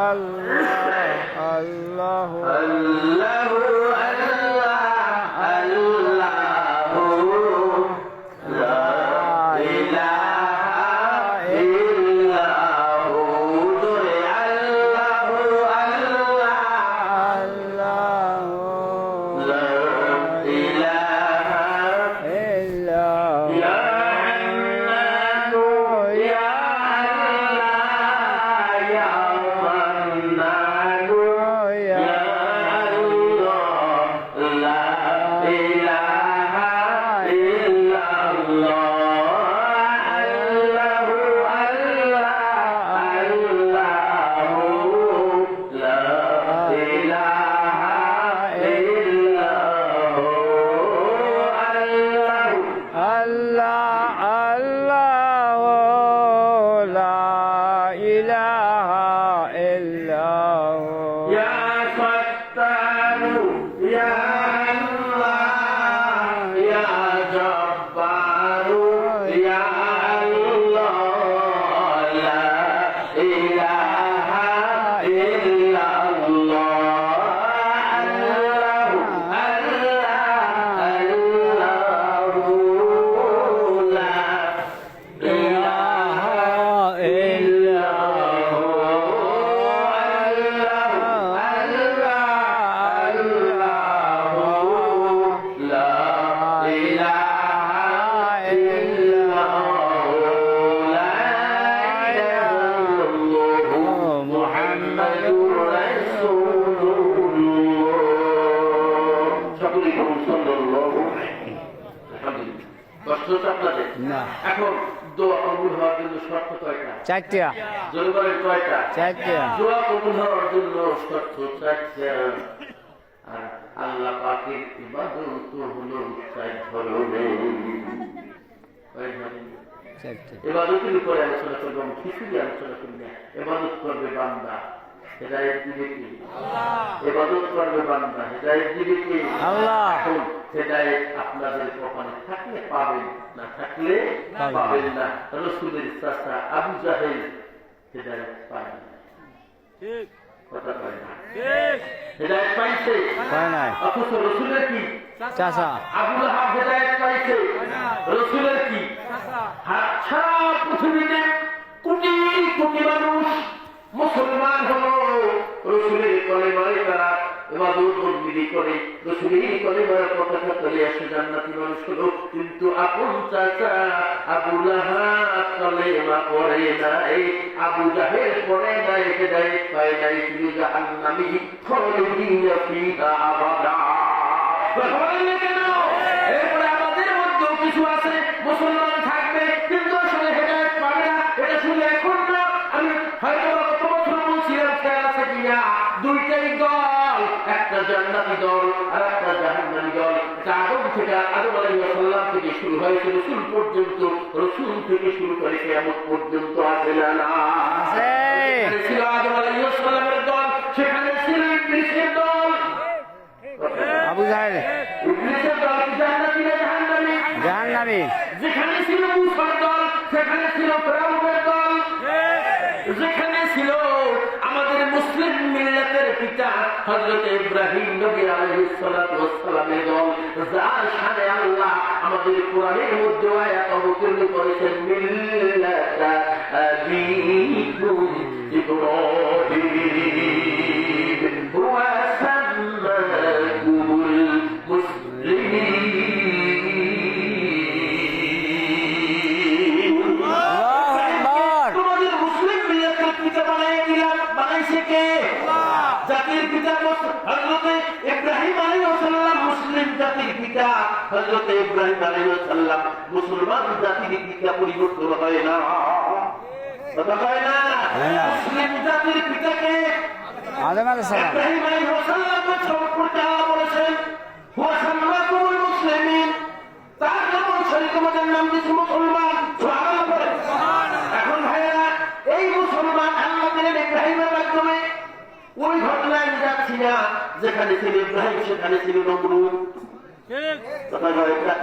আল্লাহ আল্লাহ আল্লাহ লা ইলাহা ইল্লাহু জোরে আল্লাহ আল্লাহ লা ইলাহা ইয়া মান্নানু ইয়া আল্লাহ ইয়া মান্নানু ইয়া আল্লাহ লা ইলাহা ইল্লাল্লাহ আল্লাহু আল্লাহু লা ইলাহা ইল্লাহু আল্লাহ আল্লাহ লা ইলাহা ইল্লাল্লাহ ইয়া ফাত্তাহু ইয়া আল্লাহ ইয়া জব্বারু ইয়া আল্লাহ লা ইলাহা ইল্লাল্লাহ আল্লাহু আল্লাহু লা ইলাহা ইল্লাহু না এখন দোয়া কবুল হওয়ার জন্য শর্ত কয়টা? চারটা জোরে বলেন কয়টা? চারটা দোয়া কবুল হওয়ার জন্য শর্ত চারটা। আর আল্লাহ পাকের ইবাদত হলো চার ধরনের। কয় ধরনের? চারটা ইবাদতের উপরে আলোচনা করবো, আমি কিছুই আলোচনা করি না। ইবাদত করবে বান্দা, হেদায়েত দিবে কি আল্লাহ। ইবাদত করবে বান্দা, হেদায়েত দিবে কি আল্লাহ। এখন হেদায়েত আপনাদের কপালে থাকলে পাবেন, না থাকলে পাবেন না। রাসূলের চাচা আবু জাহেল হেদায়েত পায় না, ঠিক কথা পায় না, ঠিক হেদায়েত পাইছে পায় নাই। অথচ রাসূলের কি চাচা আবু লাহাব হেদায়েত পাইছে, রাসূলের কি সারা পৃথিবীতে কোটি কোটি মানুষ মুসলমান হলো রাসূলের কলেমায় তারা ইবাদত বন্দেগী করে, রাসূলের কলেমার পতাকা তলে আসে জান্নাতি মানুষ হলো। কিন্তু আপন চাচা আবু লাহাব কলেমা পড়ে নাই, আবু জাহেল পড়ে নাই, হেদায়েত পায় নাই, শুধু জাহান্নামী খালিদিনা ফিহা আবাদা। এরপরে আমাদের মধ্যেও কিছু আছে মুসলমান থাকবে কিন্তু আসলে হেদায়েত পাবে না। এটা শুনে এখন না, আমি হয়তো গত বছর বলছিলাম, খেয়াল আছে কিনা, দুইটাই দল, একটা জান্নাতি দল আর একটা জাহান্নামী দল। এটা আদম থেকে, আদম আলাইহিস সালাম থেকে শুরু হয়েছে, রাসূল পর্যন্ত, রাসূল থেকে শুরু করে কিয়ামত পর্যন্ত আছে না না আছে। ছিল আদম আলাইহিস সালামের দল, সেখানে ছিল ইবলীসের দল। আবু জাহেল ইবলীসের দল কি জান্নাতি না জাহান্নামী? জাহান্নামী। যেখানে ছিল মূসার দল, সেখানে ছিল ফিরআউনের দল, যেখানে ছিল আমাদের মুসলিম মিল্লাতের পিতা হযরত ইব্রাহিম নবী আলাইহিস সালাতু ওয়াস সালামের দল, যার শানে আল্লাহ আমাদের কোরআনের মধ্যে আয়াত অবতীর্ণ করেছেন, মিল্লাতা আবিকুম ইব্রাহিম ওয়া সাম্মাকুমুল মুসলিমিন। তোমাদের মুসলিম মিল্লাতের পিতা বানাই দিলাম, বানাইছে কে? জাতির পিতা হযরত ইব্রাহিম আলাইহিস সালাম, মুসলিম জাতির পিতা হযরত ইব্রাহিম আলাইহিস সালাম। মুসলমান জাতির পিতা পরিবর্তন হয় না, কথা হয় না। মুসলিম জাতির পিতা কে? আদম আলাইহিস সালাম। ইব্রাহিম আলাইহিস সালামের সম্পর্কে আল্লাহ বলেছেন, হুয়া সাম্মাকুমুল মুসলিমিন, তার নাম অনুসারে তোমাদের নাম দিয়েছে মুসলমান। সুবহানাল্লাহ বলেন। এখন ভাইয়েরা, এই মুসলমান আল্লাহ দিলেন ইব্রাহিমের মাধ্যমে। ওই ঘটনায় আমি যাচ্ছি না, যেখানে ছিল ইব্রাহিম সেখানে ছিল নমরুদ, কথা বলে না?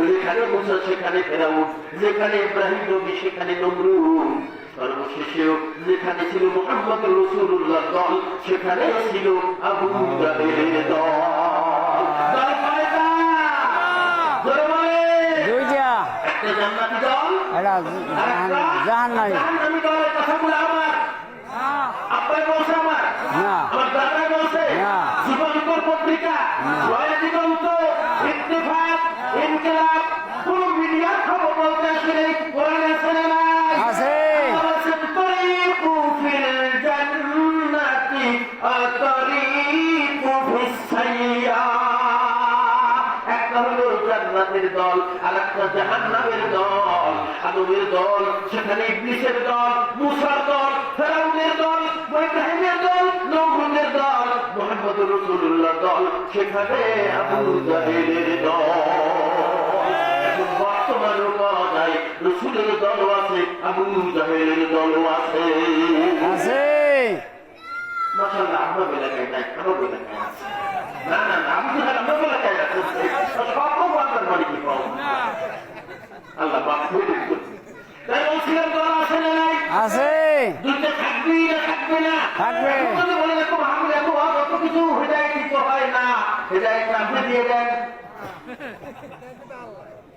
যেখানে মুসা সেখানে ফেরাউন, যেখানে ইব্রাহিম নবী সেখানে নমরুদ, সর্বশেষেও যেখানে ছিল মুহাম্মদ রাসূলুল্লাহ দল সেখানে ছিল আবু জাহেলের দল। দল কয়টা? জোরে বলে। দুইটা। একটা জান্নাতি দল এটা আর একটা জাহান্নামী। জাহান্নামী দলের কথাগুলো আমার আব্বাই বলছে, আমার না। আমার দাদাই বলছে, না। জীবন্তর পত্রিকা, জয় দিগন্ত, ইত্তেফাক, ইনকিলাব, কোন মিডিয়ার খবর বলতে আসলে কোরআনে আছে না নাই? আছে। আল্লাহ বলছেন, তরিকু ফিল জান্নাতি আতরিকু ফিস সাইয়্যা। একটা হলো জান্নাতের দল আর একটা জাহান্নামের দল। আদমের দল সেখানে ইবলিসের দল, মুসার দল, ফেরাউনের দল, ইব্রাহিমের দল, নমরুদের দল, মুহাম্মদ রাসূলুল্লাহ দল সেখানে আবু জাহেলের দল। এখন বর্তমানে পাওয়া যায় রাসূলের দলও আছে, আবু জাহেলের দলও আছে। আছে। মাশাআল্লাহ, আমার এলাকায় নাই, আমার এলাকায় আছে। না না না, আবু জাহেল আমার এলাকায় আছে। সব আপনার বাড়ি কি পাও? আল্লাহ মাফ করে দিন। তাই বলছিলাম দল আছে না নাই? আছে। দুইটা থাকবি না থাকবে না? থাকবে। এখন যদি বলে দেখো আমি দেখো অত কিছু হেদায়েত দিতে হয় না, হেদায়েত আপনি দিয়ে দেন।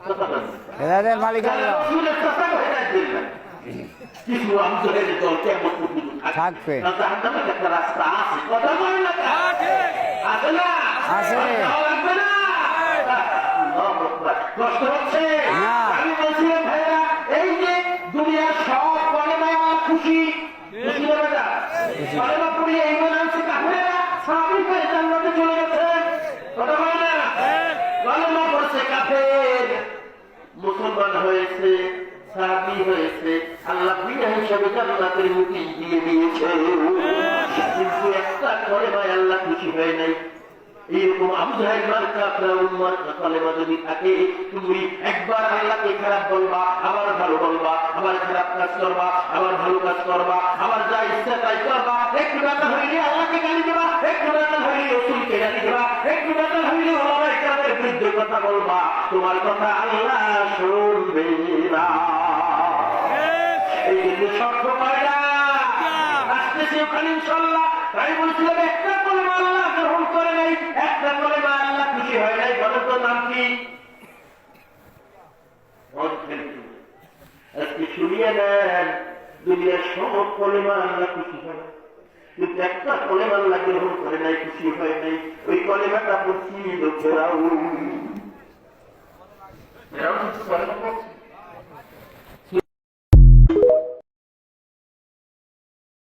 কথা বলেন। হেদায়েতের মালিক আল্লাহ। রাসূলের কথা হেদায়েত দিবেন। কিছু আমাদের দল কেমন পর্যন্ত থাকবে। জাহান্নামের একটা রাস্তা আছে। কথা বলেন না? আছে না? আছে। যাওয়া লাগবে না? আল্লাহু আকবার। কষ্ট হচ্ছে? না। আমি বলছিলাম ভাইরা, এই যে দুনিয়ার সব কলেমায় খুশি, খুশি বলে না? কলেমা পড়িয়ে ঈমান আনছে কাফেররা, স্বাভাবিক হয়ে জান্নাতে চলে গেছে। কথা বলে না? কলেমা পড়ছে কাফের, মুসলমান হয়েছে, সাহাবী হয়েছে, আল্লাহ বিনা হিসাবে জান্নাতের মুখে দিয়ে দিয়েছে। কিন্তু একটা কলেমায় আল্লাহ খুশি হয় নাই। এরকম আবু জাহেল মার্কা ফিরআউন মার্কা কলেমা যদি থাকে, তুমি একবার আল্লাহকে খারাপ বলবা, আবার ভালো বলবা, আবার খারাপ কাজ করবা, আবার ভালো কাজ করবা, আবার যা ইচ্ছা তাই করবা। একটু ব্যাপার হইলে আল্লাহকে গালি দেবা, একটু ব্যাপার হইলে রাসূলকে গালি দেবা, একটু ব্যাপার হইলে ওলামায়ে কেরামের বিরুদ্ধে কথা বলবা। তোমার কথা আল্লাহ শুনবে না। এই জন্য শর্ত কয়টা? আসতেছে ওখানে ইনশাআল্লাহ। তাই বলছিলাম একটা কলেমা আল্লাহ গ্রহণ করে নাই, একটা কলেমা আল্লাহ খুশি হয় নাই। বলো তো নাম কি? আজকে শুনিয়ে নেন, দুনিয়ার সব কলেমা আল্লাহ খুশি হয়, কিন্তু একটা কলেমা আল্লাহ গ্রহণ করে নাই, খুশি হয় নাই। ওই কলেমাটা পড়ছি ফেরাউন। ফেরাউন কিছু কলেমা পড়ছে?